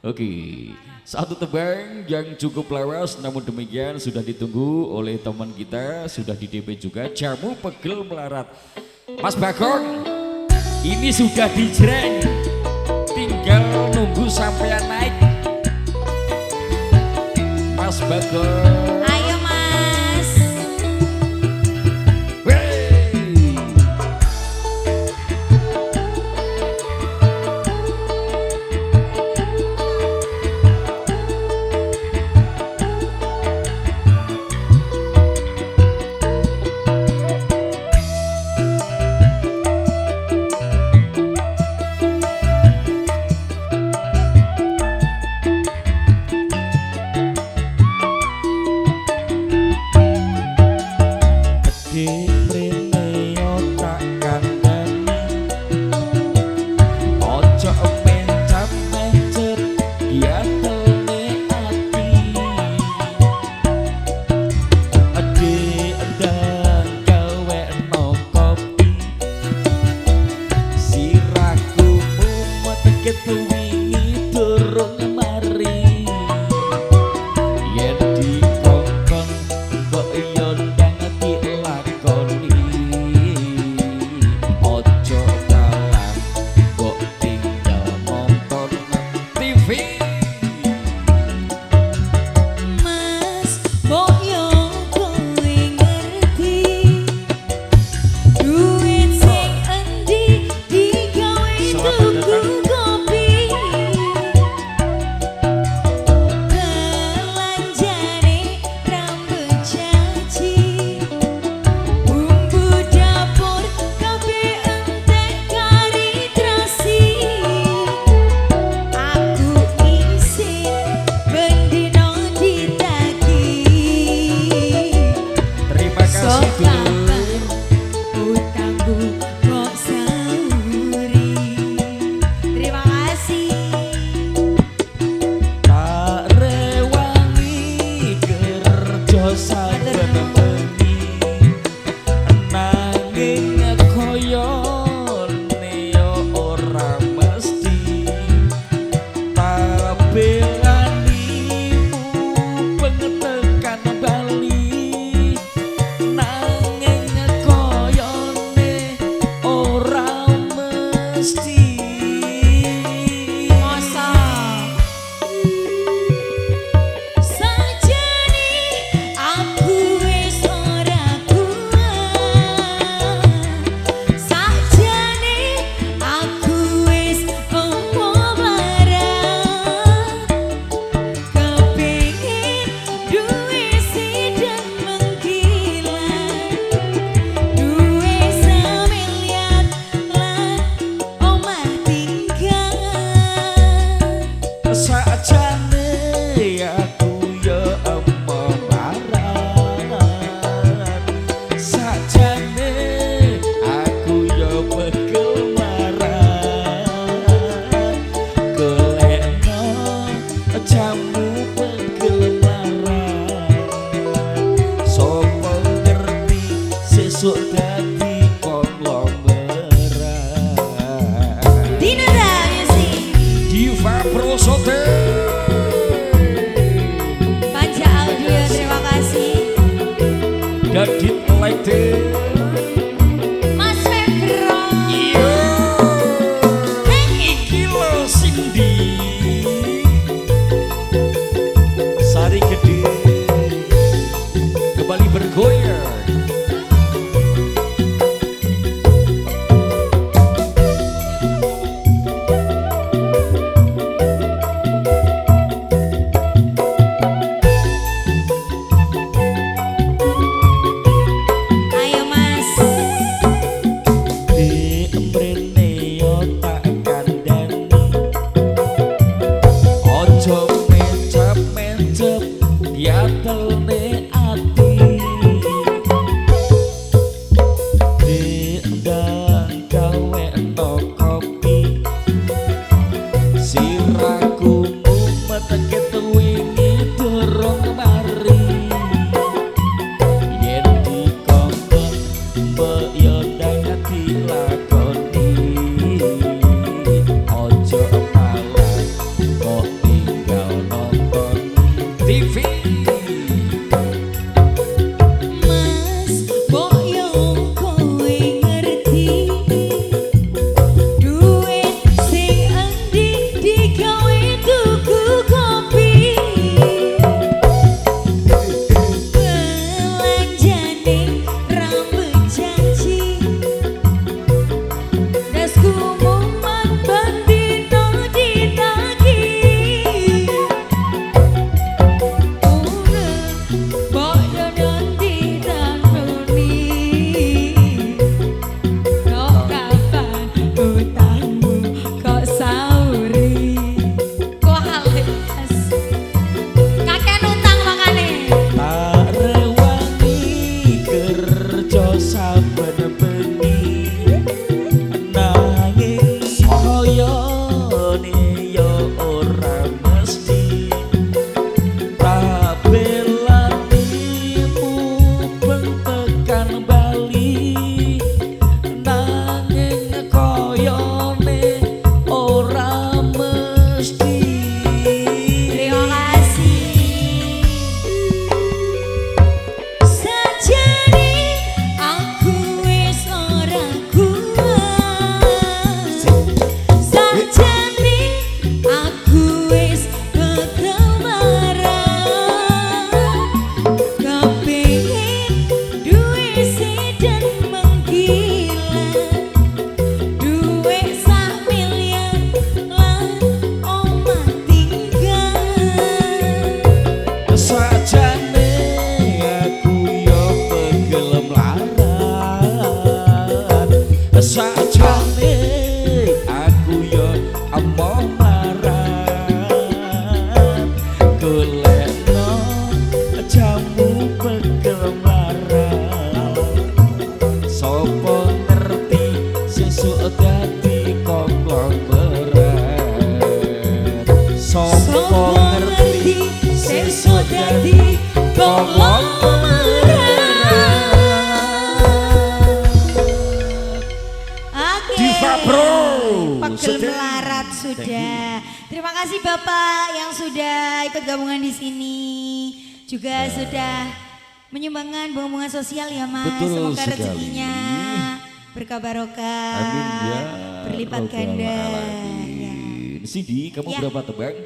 Oke, satu tebang yang cukup lawas, namun demikian sudah ditunggu oleh teman kita, sudah di DP juga, jamu pegel melarat. Mas Bagong, ini sudah dijreng, tinggal nunggu sampean naik. Mas Bagong. Ayo Mas. dadi konglomerat. Sopo ngerti sesuk dadi konglomerat. Oke. Diva Bro. Pegel melarat sudah. Terima kasih Bapak yang sudah ikut gabungan di sini. Juga sudah menyumbangkan hubungan sosial ya Mas. Betul Semoga sekali. rezekinya berkah barokah. Amin ya. Berlipat Robbal ganda. alamin. Ya. Cindy, kamu Ya. berapa tebang?